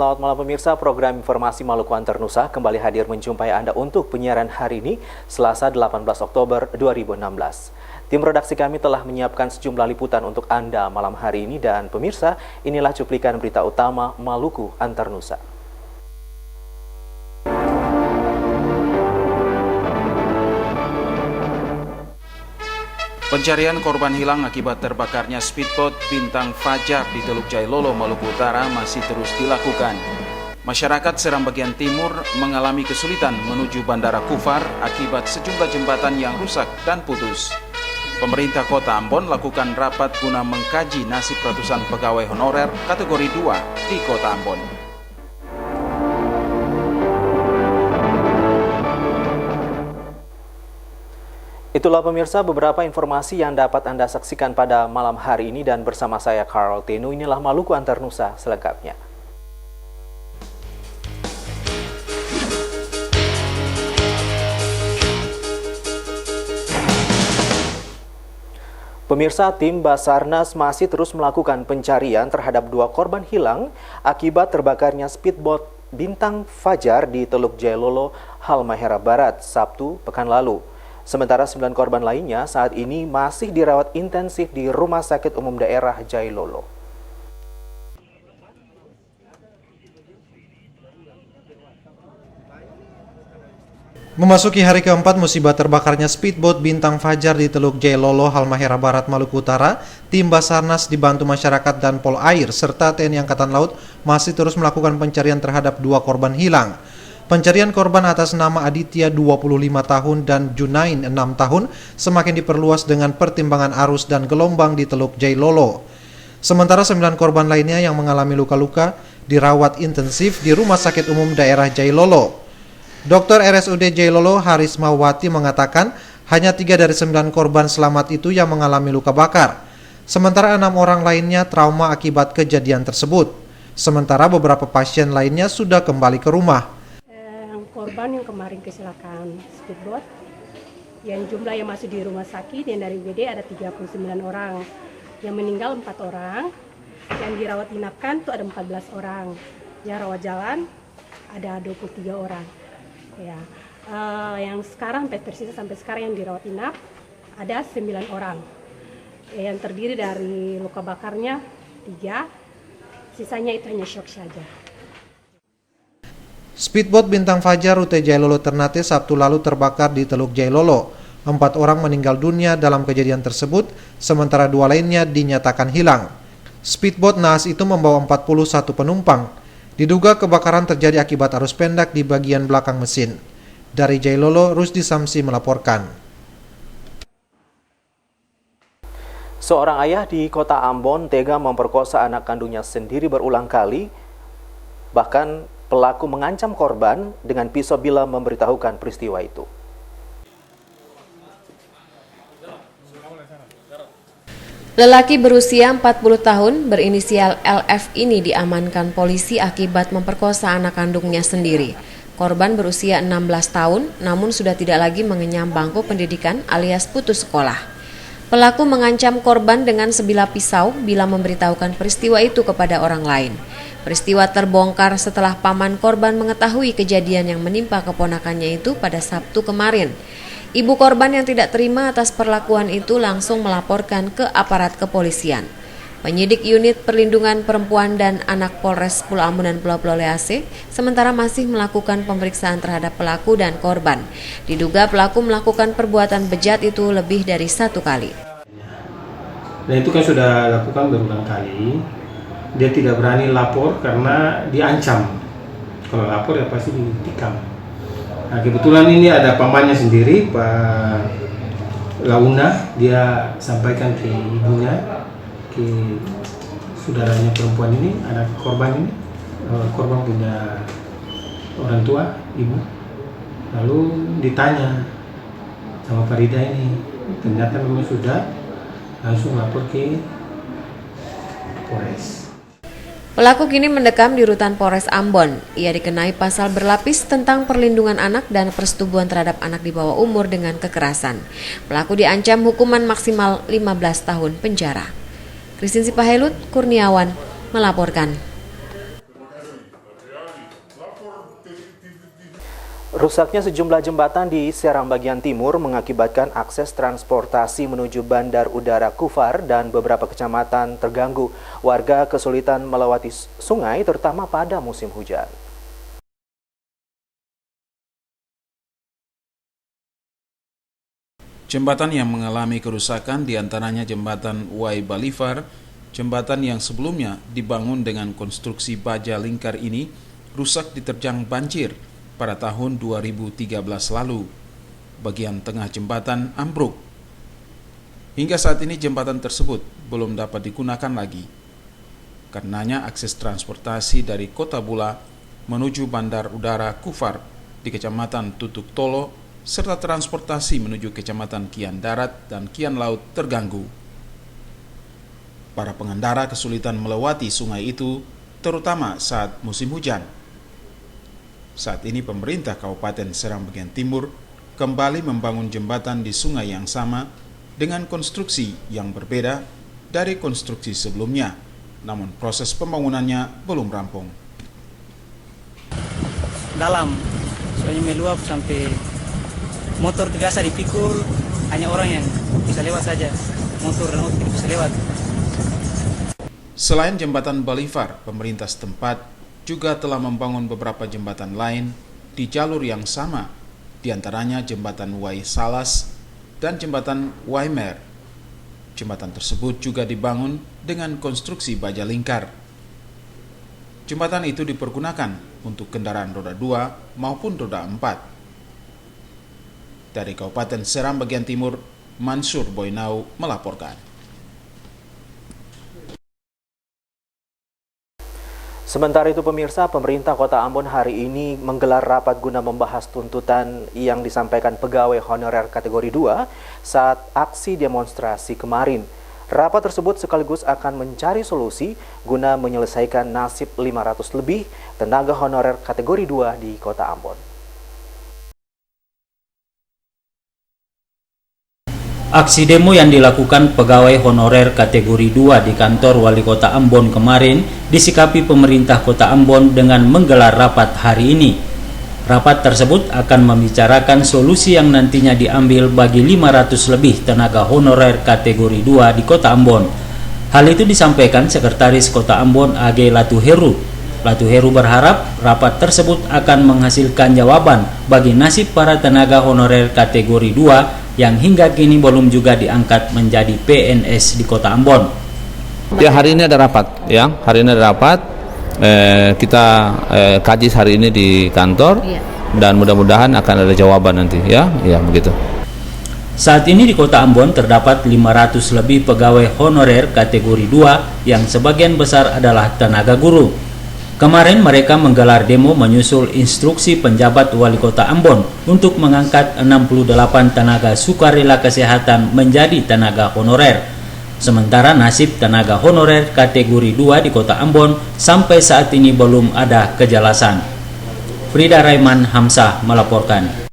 selamat malam pemirsa. Program Informasi Maluku Antar Nusa kembali hadir menjumpai Anda untuk penyiaran hari ini, Selasa 18 Oktober 2016. Tim redaksi kami telah menyiapkan sejumlah liputan untuk Anda malam hari ini dan pemirsa, inilah cuplikan berita utama Maluku Antar Nusa. Pencarian korban hilang akibat terbakarnya speedboat Bintang Fajar di Teluk Jailolo, Maluku Utara masih terus dilakukan. Masyarakat Seram bagian timur mengalami kesulitan menuju Bandara Kufar akibat sejumlah jembatan yang rusak dan putus. Pemerintah Kota Ambon lakukan rapat guna mengkaji nasib ratusan pegawai honorer kategori 2 di Kota Ambon. Itulah pemirsa beberapa informasi yang dapat Anda saksikan pada malam hari ini dan bersama saya Carl Tenu, inilah Maluku Antar Nusa selengkapnya. Pemirsa, tim Basarnas masih terus melakukan pencarian terhadap 2 korban hilang akibat terbakarnya speedboat Bintang Fajar di Teluk Jailolo, Halmahera Barat, Sabtu pekan lalu. Sementara 9 korban lainnya saat ini masih dirawat intensif di Rumah Sakit Umum Daerah Jailolo. Memasuki hari keempat musibah terbakarnya speedboat Bintang Fajar di Teluk Jailolo, Halmahera Barat, Maluku Utara, tim Basarnas dibantu masyarakat dan Polair serta TNI Angkatan Laut masih terus melakukan pencarian terhadap 2 korban hilang. Pencarian korban atas nama Aditya 25 tahun dan Junain 6 tahun semakin diperluas dengan pertimbangan arus dan gelombang di Teluk Jailolo. Sementara 9 korban lainnya yang mengalami luka-luka dirawat intensif di Rumah Sakit Umum Daerah Jailolo. Dr. RSUD Jailolo Harismawati mengatakan hanya 3 dari 9 korban selamat itu yang mengalami luka bakar. Sementara 6 orang lainnya trauma akibat kejadian tersebut. Sementara beberapa pasien lainnya sudah kembali ke rumah. Korban yang kemarin kecelakaan speedboat, yang jumlah yang masih di rumah sakit yang dari UGD ada 39 orang, yang meninggal 4 orang, yang dirawat inapkan itu ada 14 orang, yang rawat jalan ada 23 orang. Ya, yang sekarang tersisa sampai sekarang yang dirawat inap ada 9 orang, yang terdiri dari luka bakarnya 3, sisanya itu hanya shock saja. Speedboat Bintang Fajar rute Jailolo Ternate Sabtu lalu terbakar di Teluk Jailolo. 4 orang meninggal dunia dalam kejadian tersebut, sementara 2 lainnya dinyatakan hilang. Speedboat naas itu membawa 41 penumpang. Diduga kebakaran terjadi akibat arus pendek di bagian belakang mesin. Dari Jailolo, Rusdi Samsi melaporkan. Seorang ayah di Kota Ambon tega memperkosa anak kandungnya sendiri berulang kali. Bahkan pelaku mengancam korban dengan pisau bila memberitahukan peristiwa itu. Lelaki berusia 40 tahun berinisial LF ini diamankan polisi akibat memperkosa anak kandungnya sendiri. Korban berusia 16 tahun namun sudah tidak lagi mengenyam bangku pendidikan alias putus sekolah. Pelaku mengancam korban dengan sebilah pisau bila memberitahukan peristiwa itu kepada orang lain. Peristiwa terbongkar setelah paman korban mengetahui kejadian yang menimpa keponakannya itu pada Sabtu kemarin. Ibu korban yang tidak terima atas perlakuan itu langsung melaporkan ke aparat kepolisian. Penyidik Unit Perlindungan Perempuan dan Anak Polres Pulau Ambon dan Pulau Lease sementara masih melakukan pemeriksaan terhadap pelaku dan korban. Diduga pelaku melakukan perbuatan bejat itu lebih dari 1 kali. Dan itu kan sudah lakukan berulang kali. Dia tidak berani lapor karena diancam. Kalau lapor ya pasti ditikam. Nah, kebetulan ini ada pamannya sendiri, Pak Launa. Dia sampaikan ke ibunya, ke saudaranya perempuan ini, anak korban ini. Korban punya orang tua, ibu. Lalu ditanya sama Farida ini. Ternyata memang sudah langsung lapor ke Polres. Pelaku kini mendekam di rutan Polres Ambon. Ia dikenai pasal berlapis tentang perlindungan anak dan persetubuhan terhadap anak di bawah umur dengan kekerasan. Pelaku diancam hukuman maksimal 15 tahun penjara. Christine Sipahelut Kurniawan melaporkan. Rusaknya sejumlah jembatan di Serang bagian timur mengakibatkan akses transportasi menuju Bandar Udara Kufar dan beberapa kecamatan terganggu. Warga kesulitan melewati sungai terutama pada musim hujan. Jembatan yang mengalami kerusakan diantaranya jembatan Wai Balifar, jembatan yang sebelumnya dibangun dengan konstruksi baja lingkar ini rusak diterjang banjir pada tahun 2013 lalu. Bagian tengah jembatan ambruk. Hingga saat ini jembatan tersebut belum dapat digunakan lagi. Karenanya akses transportasi dari Kota Bula menuju Bandar Udara Kufar di Kecamatan Tutuk Tolo serta transportasi menuju Kecamatan Kian Darat dan Kian Laut terganggu. Para pengendara kesulitan melewati sungai itu terutama saat musim hujan. Saat ini pemerintah Kabupaten Serang bagian timur kembali membangun jembatan di sungai yang sama dengan konstruksi yang berbeda dari konstruksi sebelumnya, namun proses pembangunannya belum rampung. Dalam, soalnya meluap sampai motor biasa dipikul, hanya orang yang bisa lewat saja, motor dan motor bisa lewat. Selain jembatan Balifar, pemerintah setempat juga telah membangun beberapa jembatan lain di jalur yang sama, diantaranya jembatan Wai Salas dan jembatan Waimer. Jembatan tersebut juga dibangun dengan konstruksi baja lingkar. Jembatan itu dipergunakan untuk kendaraan roda 2 maupun roda 4. Dari Kabupaten Serang bagian timur, Mansur Boynau melaporkan. Sementara itu pemirsa, pemerintah Kota Ambon hari ini menggelar rapat guna membahas tuntutan yang disampaikan pegawai honorer kategori 2 saat aksi demonstrasi kemarin. Rapat tersebut sekaligus akan mencari solusi guna menyelesaikan nasib 500 lebih tenaga honorer kategori 2 di Kota Ambon. Aksi demo yang dilakukan pegawai honorer kategori 2 di kantor Wali Kota Ambon kemarin disikapi pemerintah Kota Ambon dengan menggelar rapat hari ini. Rapat tersebut akan membicarakan solusi yang nantinya diambil bagi 500 lebih tenaga honorer kategori 2 di Kota Ambon. Hal itu disampaikan Sekretaris Kota Ambon AG Latuheru. Latuheru berharap rapat tersebut akan menghasilkan jawaban bagi nasib para tenaga honorer kategori 2 yang hingga kini belum juga diangkat menjadi PNS di Kota Ambon. Ya, hari ini ada rapat, ya. Hari ini ada rapat. Kita kaji hari ini di kantor, dan mudah-mudahan akan ada jawaban nanti, ya. Ya, begitu. Saat ini di Kota Ambon terdapat 500 lebih pegawai honorer kategori 2 yang sebagian besar adalah tenaga guru. Kemarin mereka menggelar demo menyusul instruksi penjabat Wali Kota Ambon untuk mengangkat 68 tenaga sukarela kesehatan menjadi tenaga honorer. Sementara nasib tenaga honorer kategori 2 di Kota Ambon sampai saat ini belum ada kejelasan. Frida Raiman Hamzah melaporkan.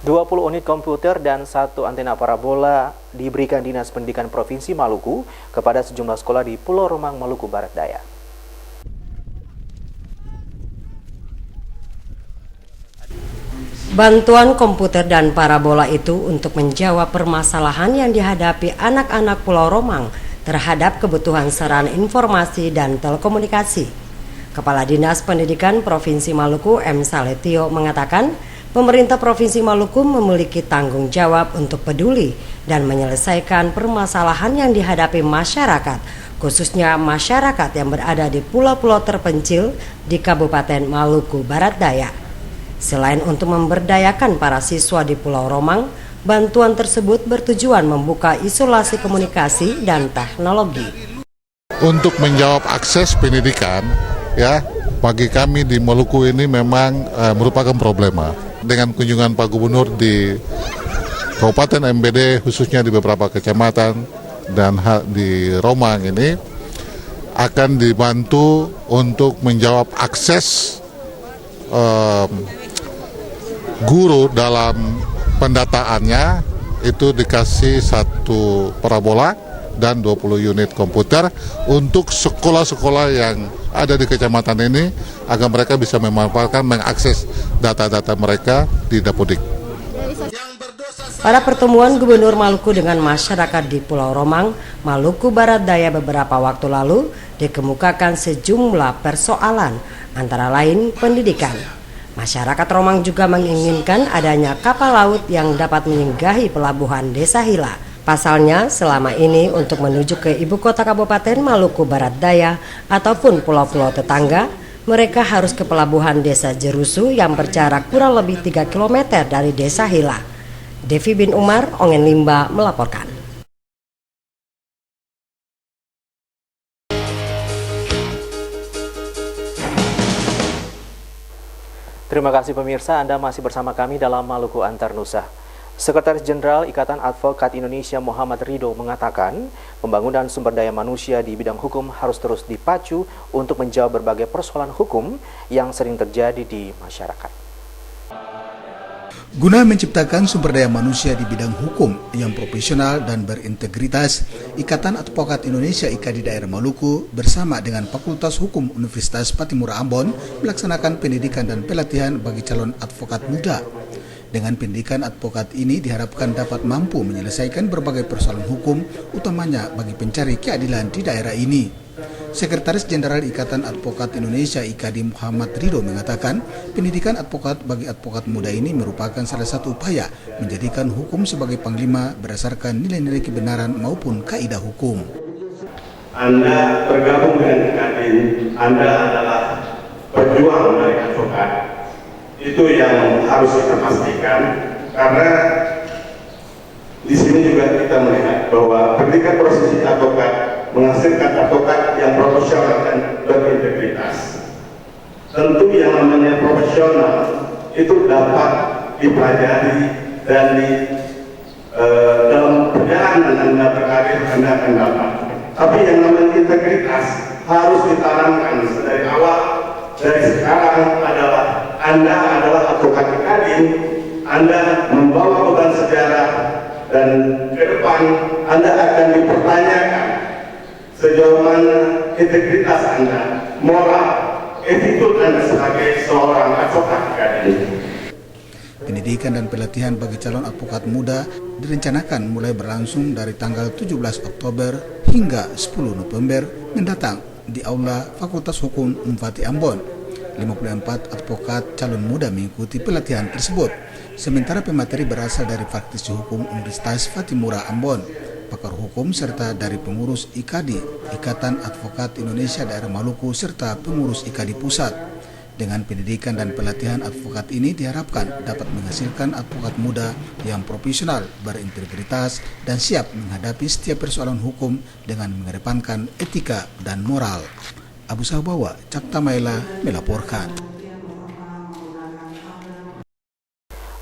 20 unit komputer dan 1 antena parabola diberikan Dinas Pendidikan Provinsi Maluku kepada sejumlah sekolah di Pulau Romang, Maluku Barat Daya. Bantuan komputer dan parabola itu untuk menjawab permasalahan yang dihadapi anak-anak Pulau Romang terhadap kebutuhan sarana informasi dan telekomunikasi. Kepala Dinas Pendidikan Provinsi Maluku M. Saletio mengatakan, pemerintah Provinsi Maluku memiliki tanggung jawab untuk peduli dan menyelesaikan permasalahan yang dihadapi masyarakat, khususnya masyarakat yang berada di pulau-pulau terpencil di Kabupaten Maluku Barat Daya. Selain untuk memberdayakan para siswa di Pulau Romang, bantuan tersebut bertujuan membuka isolasi komunikasi dan teknologi. Untuk menjawab akses pendidikan, ya, bagi kami di Maluku ini memang merupakan problema. Dengan kunjungan Pak Gubernur di Kabupaten MBD, khususnya di beberapa kecamatan dan di Romang ini, akan dibantu untuk menjawab akses guru dalam pendataannya. Itu dikasih 1 parabola dan 20 unit komputer untuk sekolah-sekolah yang ada di kecamatan ini agar mereka bisa memanfaatkan, mengakses data-data mereka di Dapodik. Pada pertemuan Gubernur Maluku dengan masyarakat di Pulau Romang, Maluku Barat Daya beberapa waktu lalu dikemukakan sejumlah persoalan, antara lain pendidikan. Masyarakat Romang juga menginginkan adanya kapal laut yang dapat menyinggahi pelabuhan Desa Hila. Pasalnya, selama ini untuk menuju ke ibu kota Kabupaten Maluku Barat Daya ataupun pulau-pulau tetangga, mereka harus ke pelabuhan Desa Jerusu yang berjarak kurang lebih 3 km dari Desa Hila. Devi bin Umar, Ongen Limba melaporkan. Terima kasih pemirsa, Anda masih bersama kami dalam Maluku Antar Nusa. Sekretaris Jenderal Ikatan Advokat Indonesia Muhammad Ridho mengatakan, pembangunan sumber daya manusia di bidang hukum harus terus dipacu untuk menjawab berbagai persoalan hukum yang sering terjadi di masyarakat. Guna menciptakan sumber daya manusia di bidang hukum yang profesional dan berintegritas, Ikatan Advokat Indonesia IKADI Daerah Maluku bersama dengan Fakultas Hukum Universitas Patimura Ambon melaksanakan pendidikan dan pelatihan bagi calon advokat muda. Dengan pendidikan advokat ini diharapkan dapat mampu menyelesaikan berbagai persoalan hukum, utamanya bagi pencari keadilan di daerah ini. Sekretaris Jenderal Ikatan Advokat Indonesia IKADI Muhammad Ridho mengatakan, pendidikan advokat bagi advokat muda ini merupakan salah satu upaya menjadikan hukum sebagai panglima berdasarkan nilai-nilai kebenaran maupun kaidah hukum. Anda bergabung dengan IKADI, Anda adalah pejuang dari advokat. Itu yang harus kita pastikan, karena di sini juga kita melihat bahwa pendidikan profesi advokat menghasilkan advokat yang profesional dan berintegritas. Tentu yang namanya profesional itu dapat dipelajari dan dalam perjalanan Anda berkarir Anda akan dapat. Tapi yang namanya integritas harus ditanamkan dari awal. Dari sekarang adalah Anda adalah advokat IKADI, Anda membawa beban sejarah, dan ke depan Anda akan dipertanyakan sejauh mana integritas Anda, moral, attitude Anda sebagai seorang advokat IKADI. Pendidikan dan pelatihan bagi calon advokat muda direncanakan mulai berlangsung dari tanggal 17 Oktober hingga 10 November mendatang di Aula Fakultas Hukum Unpati Ambon. 54 advokat calon muda mengikuti pelatihan tersebut. Sementara pemateri berasal dari Fakultas Hukum Universitas Patimura Ambon, pakar hukum serta dari pengurus IKADI, Ikatan Advokat Indonesia Daerah Maluku serta pengurus IKADI Pusat. Dengan pendidikan dan pelatihan advokat ini diharapkan dapat menghasilkan advokat muda yang profesional, berintegritas, dan siap menghadapi setiap persoalan hukum dengan mengedepankan etika dan moral. Abu Sabawa, Cakta Maila melaporkan.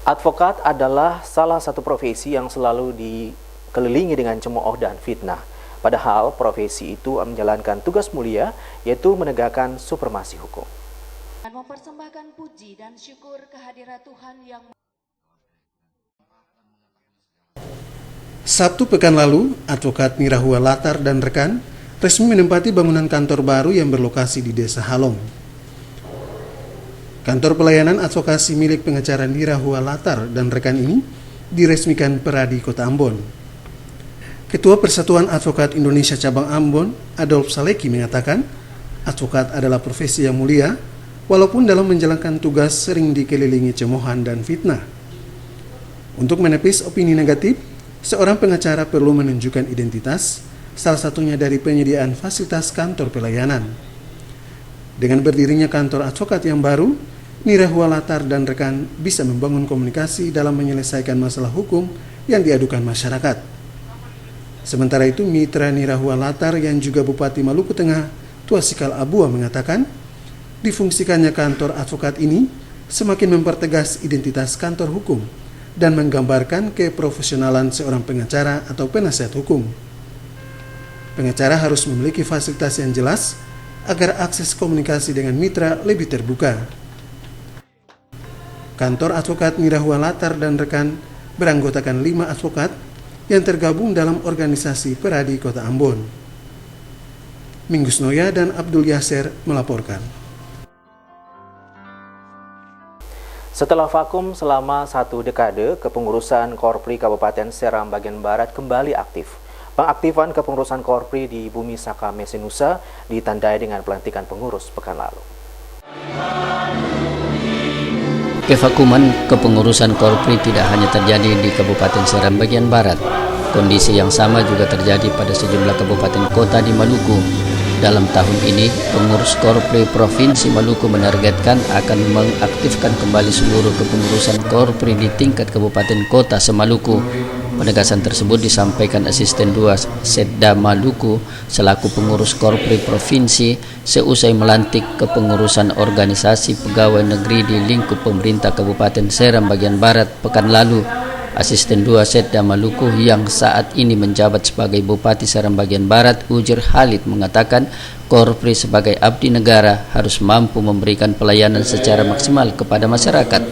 Advokat adalah salah satu profesi yang selalu dikelilingi dengan cemooh dan fitnah. Padahal profesi itu menjalankan tugas mulia, yaitu menegakkan supremasi hukum. Mempersembahkan puji dan syukur kehadirat Tuhan yang... Sabtu pekan lalu, advokat Nirahua Latar dan rekan resmi menempati bangunan kantor baru yang berlokasi di Desa Halong. Kantor pelayanan advokasi milik pengacara Nirahua Latar dan rekan ini diresmikan Peradi Kota Ambon. Ketua Persatuan Advokat Indonesia Cabang Ambon, Adolf Saleki mengatakan, advokat adalah profesi yang mulia, walaupun dalam menjalankan tugas sering dikelilingi cemoohan dan fitnah. Untuk menepis opini negatif, seorang pengacara perlu menunjukkan identitas, salah satunya dari penyediaan fasilitas kantor pelayanan. Dengan berdirinya kantor advokat yang baru, Nirahua Latar dan rekan bisa membangun komunikasi dalam menyelesaikan masalah hukum yang diadukan masyarakat. Sementara itu, Mitra Nirahua Latar yang juga Bupati Maluku Tengah, Tuasikal Abua mengatakan, difungsikannya kantor advokat ini semakin mempertegas identitas kantor hukum dan menggambarkan keprofesionalan seorang pengacara atau penasihat hukum. Pengacara harus memiliki fasilitas yang jelas agar akses komunikasi dengan mitra lebih terbuka. Kantor advokat Nirahua Latar dan rekan beranggotakan 5 advokat yang tergabung dalam organisasi Peradi Kota Ambon. Minggus Noya dan Abdul Yaser melaporkan. Setelah vakum selama 1 dekade, kepengurusan Korpri Kabupaten Seram bagian Barat kembali aktif. Pengaktifan kepengurusan Korpri di Bumi Saka Mesenusa ditandai dengan pelantikan pengurus pekan lalu. Kevakuman kepengurusan Korpri tidak hanya terjadi di Kabupaten Seram bagian Barat. Kondisi yang sama juga terjadi pada sejumlah kabupaten kota di Maluku. Dalam tahun ini, pengurus Korpri Provinsi Maluku menargetkan akan mengaktifkan kembali seluruh kepengurusan Korpri di tingkat kabupaten kota se-Maluku. Penegasan tersebut disampaikan Asisten 2 Setda Maluku selaku pengurus Korpri Provinsi seusai melantik kepengurusan organisasi pegawai negeri di lingkup pemerintah Kabupaten Seram bagian Barat pekan lalu. Asisten 2 Setda Maluku yang saat ini menjabat sebagai Bupati Seram bagian Barat, Ujir Khalid, mengatakan Korpri sebagai abdi negara harus mampu memberikan pelayanan secara maksimal kepada masyarakat.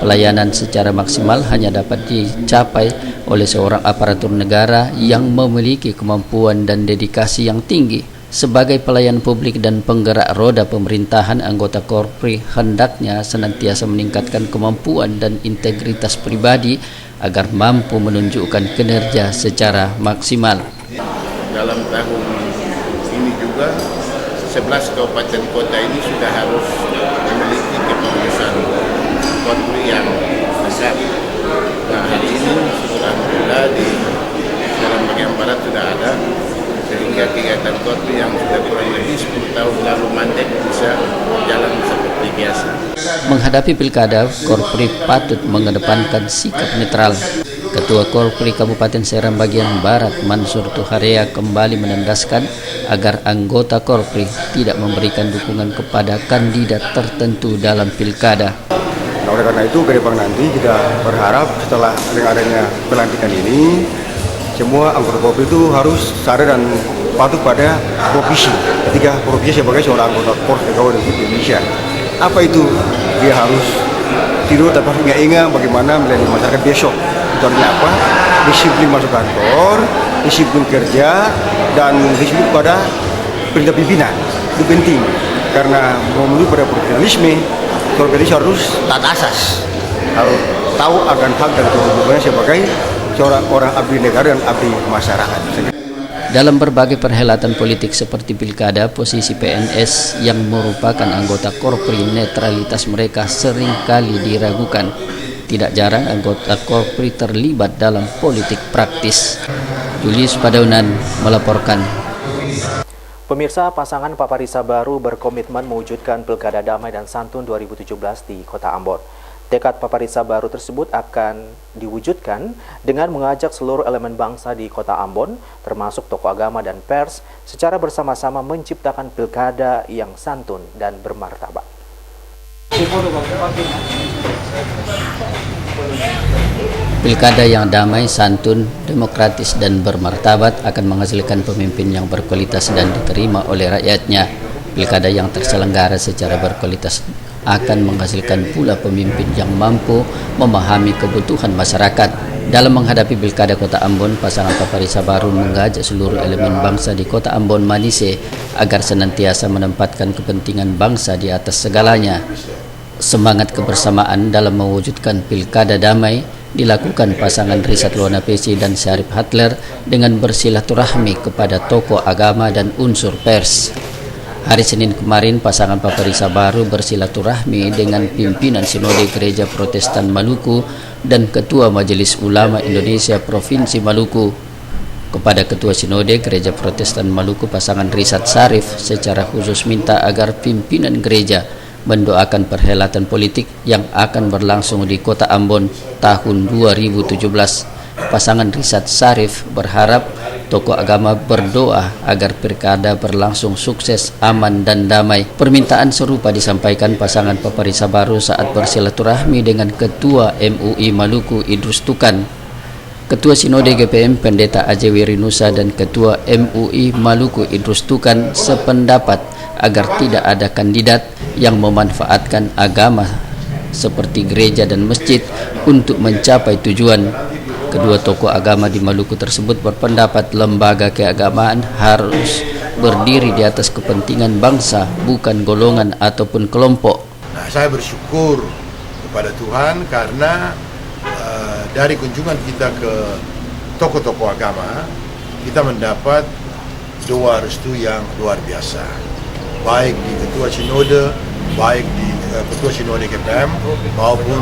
Pelayanan secara maksimal hanya dapat dicapai oleh seorang aparatur negara yang memiliki kemampuan dan dedikasi yang tinggi. Sebagai pelayan publik dan penggerak roda pemerintahan, anggota Korpri hendaknya senantiasa meningkatkan kemampuan dan integritas pribadi agar mampu menunjukkan kinerja secara maksimal. Dalam tahun ini juga 11 kabupaten kota ini sudah harus memiliki kepengurusan Korpri yang besar. Nah, hari ini alhamdulillah di Seram bagian Barat sudah ada, sehingga kegiatan Korpri yang sudah kurang lebih 10 tahun lalu mandek bisa berjalan seperti biasa. Menghadapi pilkada, Korpri patut mengedepankan sikap netral. Ketua Korpri Kabupaten Seram bagian Barat, Mansur Tuharea, kembali menandaskan agar anggota Korpri tidak memberikan dukungan kepada kandidat tertentu dalam pilkada. Nah, oleh karena itu, ke depan nanti kita berharap setelah dengan adanya pelantikan ini, semua anggota Korpri itu harus sadar dan patuh pada profesi. Ketika profesi sebagai seorang anggota Korpri pegawai negeri Indonesia, apa itu? Dia harus tidur tapi harus ingat bagaimana melayani masyarakat besok. Itu artinya apa? Disiplin masuk kantor, disiplin kerja, dan disiplin pada perintah pimpinan. Itu penting karena memenuhi pada profesionalisme. Korpri harus taat asas, harus tahu akan hak dan kewajibannya sebagai seorang orang abdi negara dan abdi masyarakat. Dalam berbagai perhelatan politik seperti pilkada, posisi PNS yang merupakan anggota Korpri, netralitas mereka seringkali diragukan. Tidak jarang anggota Korpri terlibat dalam politik praktis. Julius Padaunan melaporkan. Pemirsa, pasangan Paparisa Baru berkomitmen mewujudkan Pilkada Damai dan Santun 2017 di Kota Ambon. Tekad Paparisa Baru tersebut akan diwujudkan dengan mengajak seluruh elemen bangsa di Kota Ambon, termasuk tokoh agama dan pers, secara bersama-sama menciptakan pilkada yang santun dan bermartabat. Pilkada yang damai, santun, demokratis, dan bermartabat akan menghasilkan pemimpin yang berkualitas dan diterima oleh rakyatnya. Pilkada yang terselenggara secara berkualitas akan menghasilkan pula pemimpin yang mampu memahami kebutuhan masyarakat. Dalam menghadapi Pilkada Kota Ambon, pasangan Paparisa Baru mengajak seluruh elemen bangsa di Kota Ambon Manise agar senantiasa menempatkan kepentingan bangsa di atas segalanya. Semangat kebersamaan dalam mewujudkan Pilkada Damai dilakukan pasangan Risat Luana Pesi dan Syarif Hatler dengan bersilaturahmi kepada tokoh agama dan unsur pers. Hari Senin kemarin, pasangan Paparisa Baru bersilaturahmi dengan pimpinan Sinode Gereja Protestan Maluku dan Ketua Majelis Ulama Indonesia Provinsi Maluku. Kepada Ketua Sinode Gereja Protestan Maluku, pasangan Risat Syarif secara khusus minta agar pimpinan gereja mendoakan perhelatan politik yang akan berlangsung di Kota Ambon tahun 2017. Pasangan Risat Syarif berharap tokoh agama berdoa agar pilkada berlangsung sukses, aman, dan damai. Permintaan serupa disampaikan pasangan Paparisa Baru saat bersilaturahmi dengan Ketua MUI Maluku Idrus Tukan. Ketua Sinode GPM Pendeta Ajewi Rinusa dan Ketua MUI Maluku Idrus Tukan sependapat agar tidak ada kandidat yang memanfaatkan agama seperti gereja dan masjid untuk mencapai tujuan. Kedua tokoh agama di Maluku tersebut berpendapat lembaga keagamaan harus berdiri di atas kepentingan bangsa, bukan golongan ataupun kelompok. Nah, saya bersyukur kepada Tuhan karena dari kunjungan kita ke tokoh-tokoh agama, kita mendapat doa restu yang luar biasa. Baik di Ketua Sinode, baik di Ketua Sinode GPM, maupun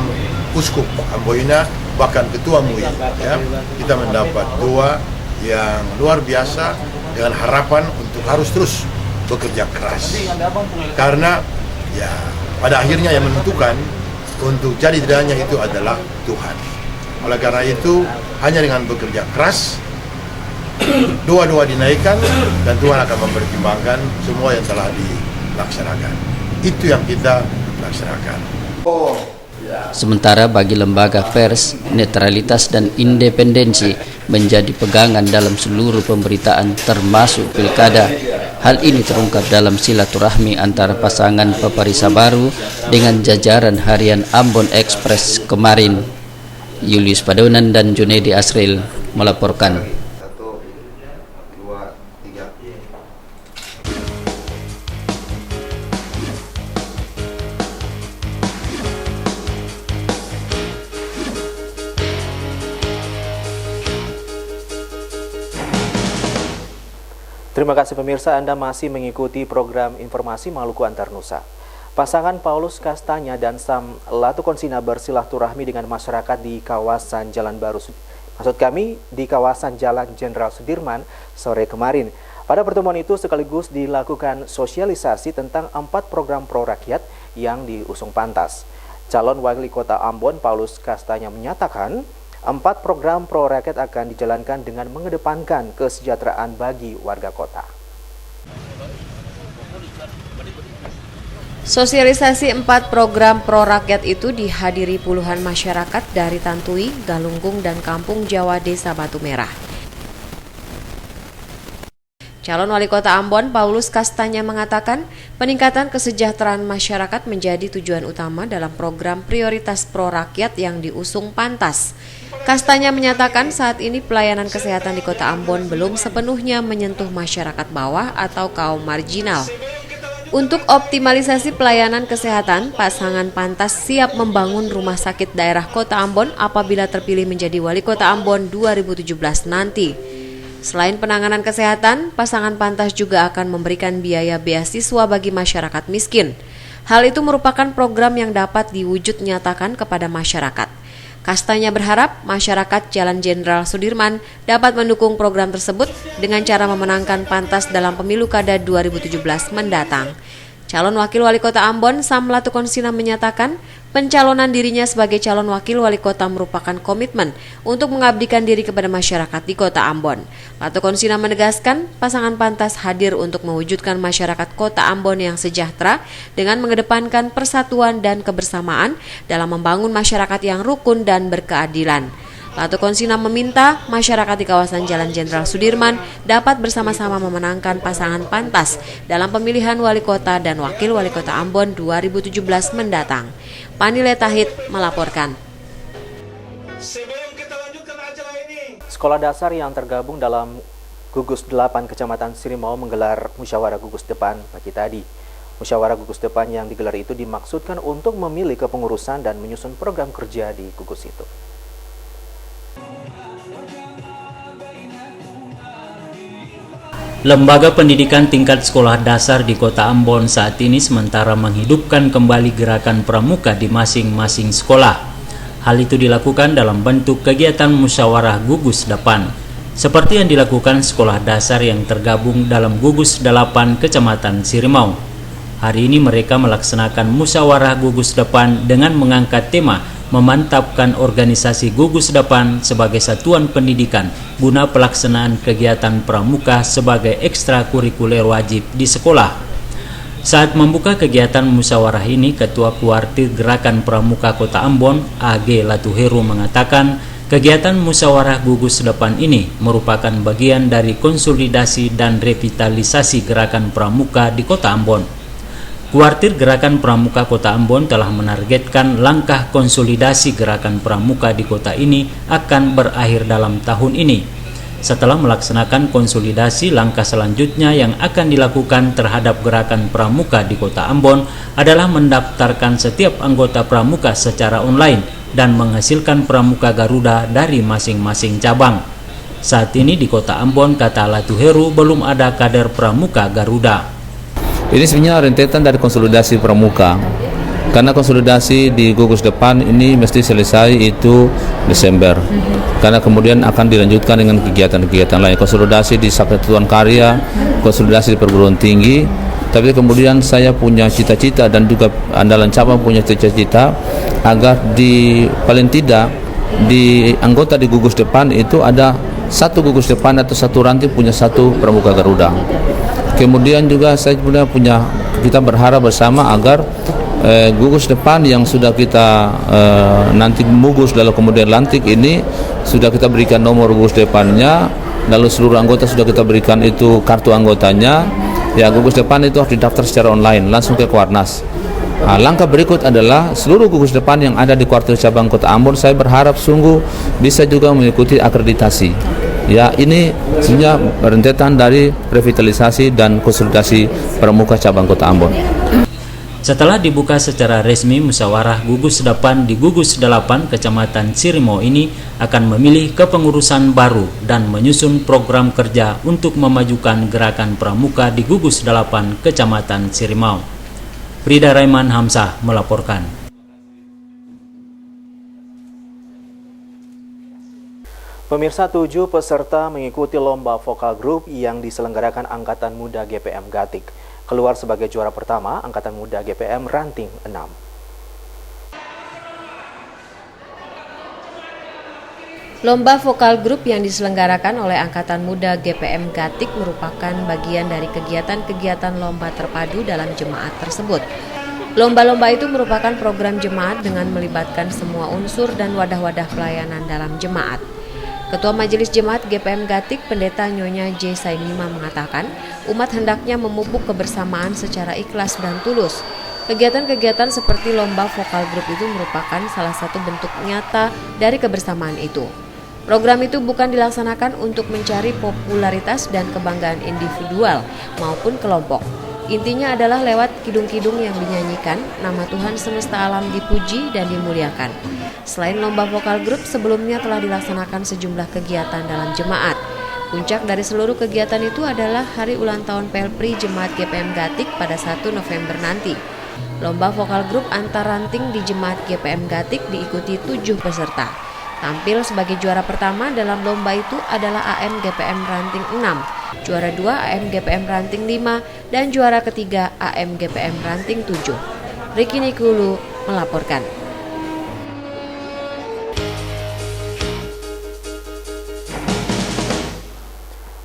Uskup Amboina, bahkan Ketua MUI. Ya, kita mendapat doa yang luar biasa dengan harapan untuk harus terus bekerja keras. Karena ya pada akhirnya yang menentukan untuk jadi tidaknya itu adalah Tuhan. Oleh karena itu, hanya dengan bekerja keras, doa-doa dinaikkan, dan Tuhan akan mempertimbangkan semua yang telah dilaksanakan. Itu yang kita laksanakan. Sementara bagi lembaga pers, netralitas dan independensi menjadi pegangan dalam seluruh pemberitaan termasuk pilkada. Hal ini terungkap dalam silaturahmi antara pasangan Peparisa Baru dengan jajaran harian Ambon Express kemarin. Julius Padonan dan Junedi Asril melaporkan. Terima kasih pemirsa, Anda masih mengikuti program Informasi Maluku Antar Nusa. Pasangan Paulus Kastanya dan Sam Latukonsina bersilaturahmi dengan masyarakat di kawasan Jalan Baru, di kawasan Jalan Jenderal Sudirman sore kemarin. Pada pertemuan itu sekaligus dilakukan sosialisasi tentang 4 program pro rakyat yang diusung Pantas. Calon Wali Kota Ambon Paulus Kastanya menyatakan 4 program pro rakyat akan dijalankan dengan mengedepankan kesejahteraan bagi warga kota. Sosialisasi 4 program pro rakyat itu dihadiri puluhan masyarakat dari Tantui, Galunggung, dan Kampung Jawa Desa Batu Merah. Calon Wali Kota Ambon Paulus Kastanya mengatakan peningkatan kesejahteraan masyarakat menjadi tujuan utama dalam program prioritas pro rakyat yang diusung Pantas. Kastanya menyatakan saat ini pelayanan kesehatan di Kota Ambon belum sepenuhnya menyentuh masyarakat bawah atau kaum marginal. Untuk optimalisasi pelayanan kesehatan, pasangan Pantas siap membangun rumah sakit daerah Kota Ambon apabila terpilih menjadi Wali Kota Ambon 2017 nanti. Selain penanganan kesehatan, pasangan Pantas juga akan memberikan biaya beasiswa bagi masyarakat miskin. Hal itu merupakan program yang dapat diwujud nyatakan kepada masyarakat. Kastanya berharap masyarakat Jalan Jenderal Sudirman dapat mendukung program tersebut dengan cara memenangkan Pantas dalam pemilu kada 2017 mendatang. Calon Wakil Wali Kota Ambon Sam Latukonsina menyatakan pencalonan dirinya sebagai calon Wakil Wali Kota merupakan komitmen untuk mengabdikan diri kepada masyarakat di Kota Ambon. Latukonsina menegaskan pasangan Pantas hadir untuk mewujudkan masyarakat Kota Ambon yang sejahtera dengan mengedepankan persatuan dan kebersamaan dalam membangun masyarakat yang rukun dan berkeadilan. Latukonsina meminta masyarakat di kawasan Jalan Jenderal Sudirman dapat bersama-sama memenangkan pasangan Pantas dalam pemilihan Wali Kota dan Wakil Wali Kota Ambon 2017 mendatang. Panile Tahid melaporkan. Sekolah dasar yang tergabung dalam Gugus 8 Kecamatan Sirimau menggelar musyawarah gugus depan pagi tadi. Musyawarah gugus depan yang digelar itu dimaksudkan untuk memilih kepengurusan dan menyusun program kerja di gugus itu. Lembaga pendidikan tingkat sekolah dasar di Kota Ambon saat ini sementara menghidupkan kembali gerakan pramuka di masing-masing sekolah. Hal itu dilakukan dalam bentuk kegiatan musyawarah gugus depan, seperti yang dilakukan sekolah dasar yang tergabung dalam Gugus 8 Kecamatan Sirimau. Hari ini mereka melaksanakan musyawarah gugus depan dengan mengangkat tema memantapkan organisasi gugus depan sebagai satuan pendidikan guna pelaksanaan kegiatan pramuka sebagai ekstrakurikuler wajib di sekolah. Saat membuka kegiatan musyawarah ini, Ketua Kuartir Gerakan Pramuka Kota Ambon, AG Latuheru mengatakan kegiatan musyawarah gugus depan ini merupakan bagian dari konsolidasi dan revitalisasi gerakan pramuka di Kota Ambon. Kuartir Gerakan Pramuka Kota Ambon telah menargetkan langkah konsolidasi gerakan pramuka di kota ini akan berakhir dalam tahun ini. setelah melaksanakan konsolidasi. Langkah selanjutnya yang akan dilakukan terhadap gerakan pramuka di Kota Ambon adalah mendaftarkan setiap anggota pramuka secara online dan menghasilkan pramuka Garuda dari masing-masing cabang. Saat ini di Kota Ambon, kata Latu Heru, belum ada kader pramuka Garuda. Ini sebenarnya rentetan dari konsolidasi pramuka. Karena konsolidasi di gugus depan ini mesti selesai itu Desember. Karena kemudian akan dilanjutkan dengan kegiatan-kegiatan lain. Konsolidasi di Satuan Karya, konsolidasi di perguruan tinggi. Tapi kemudian saya punya cita-cita dan juga andalan cabang punya cita-cita agar di paling tidak di anggota di gugus depan itu ada satu gugus depan atau satu ranting punya satu pramuka Garuda. Kemudian juga saya kita berharap bersama agar gugus depan yang sudah kita nanti gugus lalu kemudian lantik ini sudah kita berikan nomor gugus depannya, lalu seluruh anggota sudah kita berikan itu kartu anggotanya. Ya, gugus depan itu harus didaftar secara online langsung ke Kuarnas. Langkah berikut adalah seluruh gugus depan yang ada di kuartil cabang Kota Ambon, saya berharap sungguh bisa juga mengikuti akreditasi. Ya, ini sebenarnya rentetan dari revitalisasi dan konsolidasi pramuka cabang Kota Ambon. Setelah dibuka secara resmi, musyawarah gugus depan di gugus 8 Kecamatan Sirimo ini akan memilih kepengurusan baru dan menyusun program kerja untuk memajukan gerakan pramuka di gugus 8 Kecamatan Sirimau. Frida Raiman Hamzah melaporkan. Pemirsa, 7 peserta mengikuti lomba vokal grup yang diselenggarakan Angkatan Muda GPM Gatik. Keluar sebagai juara pertama Angkatan Muda GPM Ranting 6. Lomba vokal grup yang diselenggarakan oleh Angkatan Muda GPM Gatik merupakan bagian dari kegiatan-kegiatan lomba terpadu dalam jemaat tersebut. Lomba-lomba itu merupakan program jemaat dengan melibatkan semua unsur dan wadah-wadah pelayanan dalam jemaat. Ketua Majelis Jemaat GPM Gatik, Pendeta Nyonya J. Sainima mengatakan, umat hendaknya memupuk kebersamaan secara ikhlas dan tulus. Kegiatan-kegiatan seperti lomba vokal grup itu merupakan salah satu bentuk nyata dari kebersamaan itu. Program itu bukan dilaksanakan untuk mencari popularitas dan kebanggaan individual maupun kelompok. Intinya adalah lewat kidung-kidung yang dinyanyikan, nama Tuhan semesta alam dipuji dan dimuliakan. Selain lomba vokal grup, sebelumnya telah dilaksanakan sejumlah kegiatan dalam jemaat. Puncak dari seluruh kegiatan itu adalah hari ulang tahun Pelpri Jemaat GPM Gatik pada 1 November nanti. Lomba vokal grup antar ranting di Jemaat GPM Gatik diikuti 7 peserta. Tampil sebagai juara pertama dalam lomba itu adalah AM GPM Ranting 6, juara 2 AM GPM Ranting 5, dan juara ketiga AM GPM Ranting 7. Riki Nikulu melaporkan.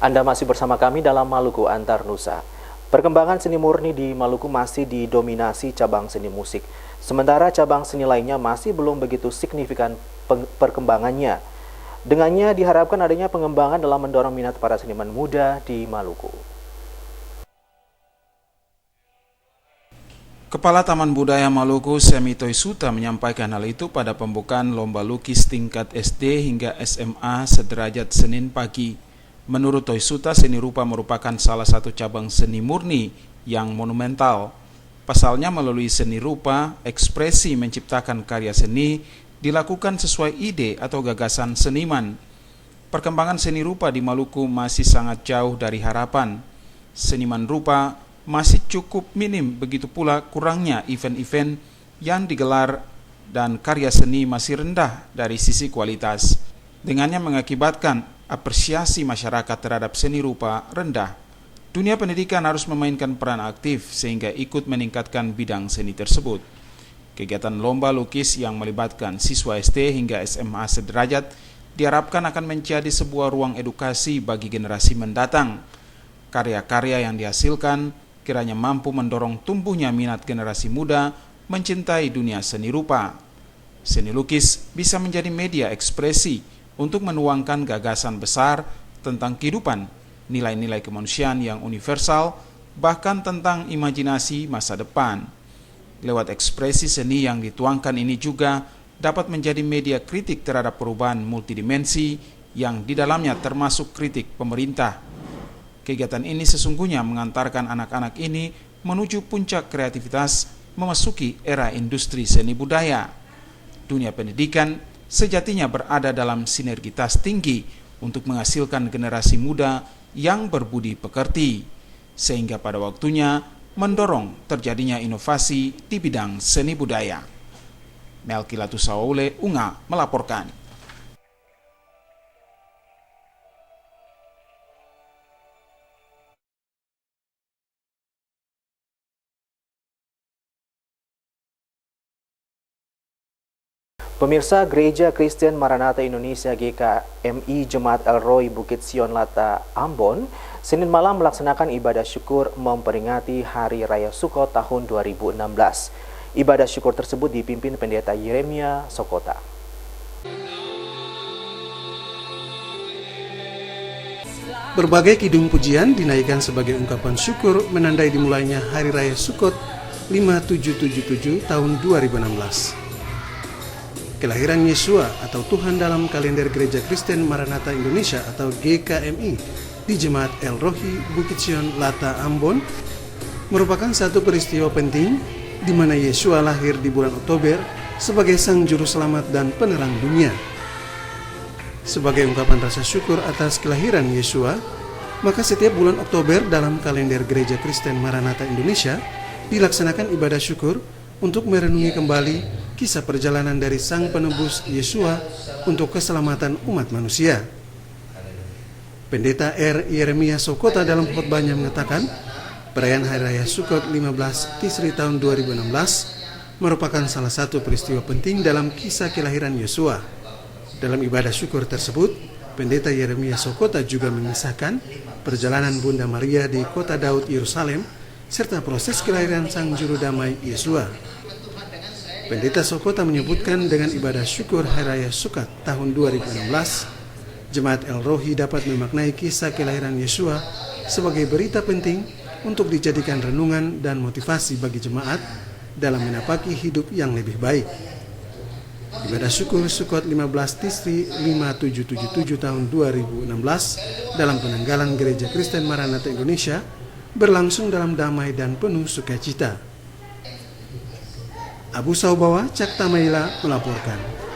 Anda masih bersama kami dalam Maluku Antar Nusa. Perkembangan seni murni di Maluku masih didominasi cabang seni musik. Sementara cabang seni lainnya masih belum begitu signifikan perkembangannya. Dengannya diharapkan adanya pengembangan dalam mendorong minat para seniman muda di Maluku. Kepala Taman Budaya Maluku, Semi Toisuta, menyampaikan hal itu pada pembukaan lomba lukis tingkat SD hingga SMA sederajat Senin pagi. Menurut Toisuta, seni rupa merupakan salah satu cabang seni murni yang monumental. Pasalnya, melalui seni rupa, ekspresi menciptakan karya seni dilakukan sesuai ide atau gagasan seniman. Perkembangan seni rupa di Maluku masih sangat jauh dari harapan. Seniman rupa masih cukup minim, begitu pula kurangnya event-event yang digelar dan karya seni masih rendah dari sisi kualitas. Dengannya mengakibatkan apresiasi masyarakat terhadap seni rupa rendah. Dunia pendidikan harus memainkan peran aktif sehingga ikut meningkatkan bidang seni tersebut. Kegiatan lomba lukis yang melibatkan siswa SD hingga SMA sederajat diharapkan akan menjadi sebuah ruang edukasi bagi generasi mendatang. Karya-karya yang dihasilkan kiranya mampu mendorong tumbuhnya minat generasi muda mencintai dunia seni rupa. Seni lukis bisa menjadi media ekspresi untuk menuangkan gagasan besar tentang kehidupan, nilai-nilai kemanusiaan yang universal, bahkan tentang imajinasi masa depan. Lewat ekspresi seni yang dituangkan ini juga dapat menjadi media kritik terhadap perubahan multidimensi yang di dalamnya termasuk kritik pemerintah. Kegiatan ini sesungguhnya mengantarkan anak-anak ini menuju puncak kreativitas memasuki era industri seni budaya. Dunia pendidikan sejatinya berada dalam sinergitas tinggi untuk menghasilkan generasi muda yang berbudi pekerti, sehingga pada waktunya mendorong terjadinya inovasi di bidang seni budaya. Melki Latusaule, UNGA, melaporkan. Pemirsa, Gereja Kristen Maranatha Indonesia GKMI Jemaat El Rohi Bukit Sion Lata Ambon Senin malam melaksanakan ibadah syukur memperingati Hari Raya Sukkot tahun 2016. Ibadah syukur tersebut dipimpin Pendeta Yeremia Sokota. Berbagai kidung pujian dinaikkan sebagai ungkapan syukur menandai dimulainya Hari Raya Sukkot 5777 tahun 2016. Kelahiran Yesua atau Tuhan dalam kalender Gereja Kristen Maranatha Indonesia atau GKMI di Jemaat El Rohi Bukit Sion Lata Ambon merupakan satu peristiwa penting di mana Yesua lahir di bulan Oktober sebagai Sang Juru Selamat dan Penerang dunia. Sebagai ungkapan rasa syukur atas kelahiran Yesua, maka setiap bulan Oktober dalam kalender Gereja Kristen Maranatha Indonesia dilaksanakan ibadah syukur untuk merenungi kembali kisah perjalanan dari Sang Penebus Yesua untuk keselamatan umat manusia. Pendeta R. Yeremia Sokota dalam khotbahnya mengatakan, perayaan Hari Raya Sukkot 15 Tisri tahun 2016 merupakan salah satu peristiwa penting dalam kisah kelahiran Yesua. Dalam ibadah syukur tersebut, Pendeta Yeremia Sokota juga mengisahkan perjalanan Bunda Maria di kota Daud Yerusalem serta proses kelahiran Sang Juru Damai Yesua. Pendeta Sokota menyebutkan dengan ibadah syukur Hari Raya Sukkot tahun 2016, Jemaat El Rohi dapat memaknai kisah kelahiran Yesua sebagai berita penting untuk dijadikan renungan dan motivasi bagi jemaat dalam menapaki hidup yang lebih baik. Ibadah syukur Sukkot 15 Tisri 5777 tahun 2016 dalam penanggalan Gereja Kristen Maranatha Indonesia berlangsung dalam damai dan penuh sukacita. Abu Saubawa Cak Tamaila melaporkan.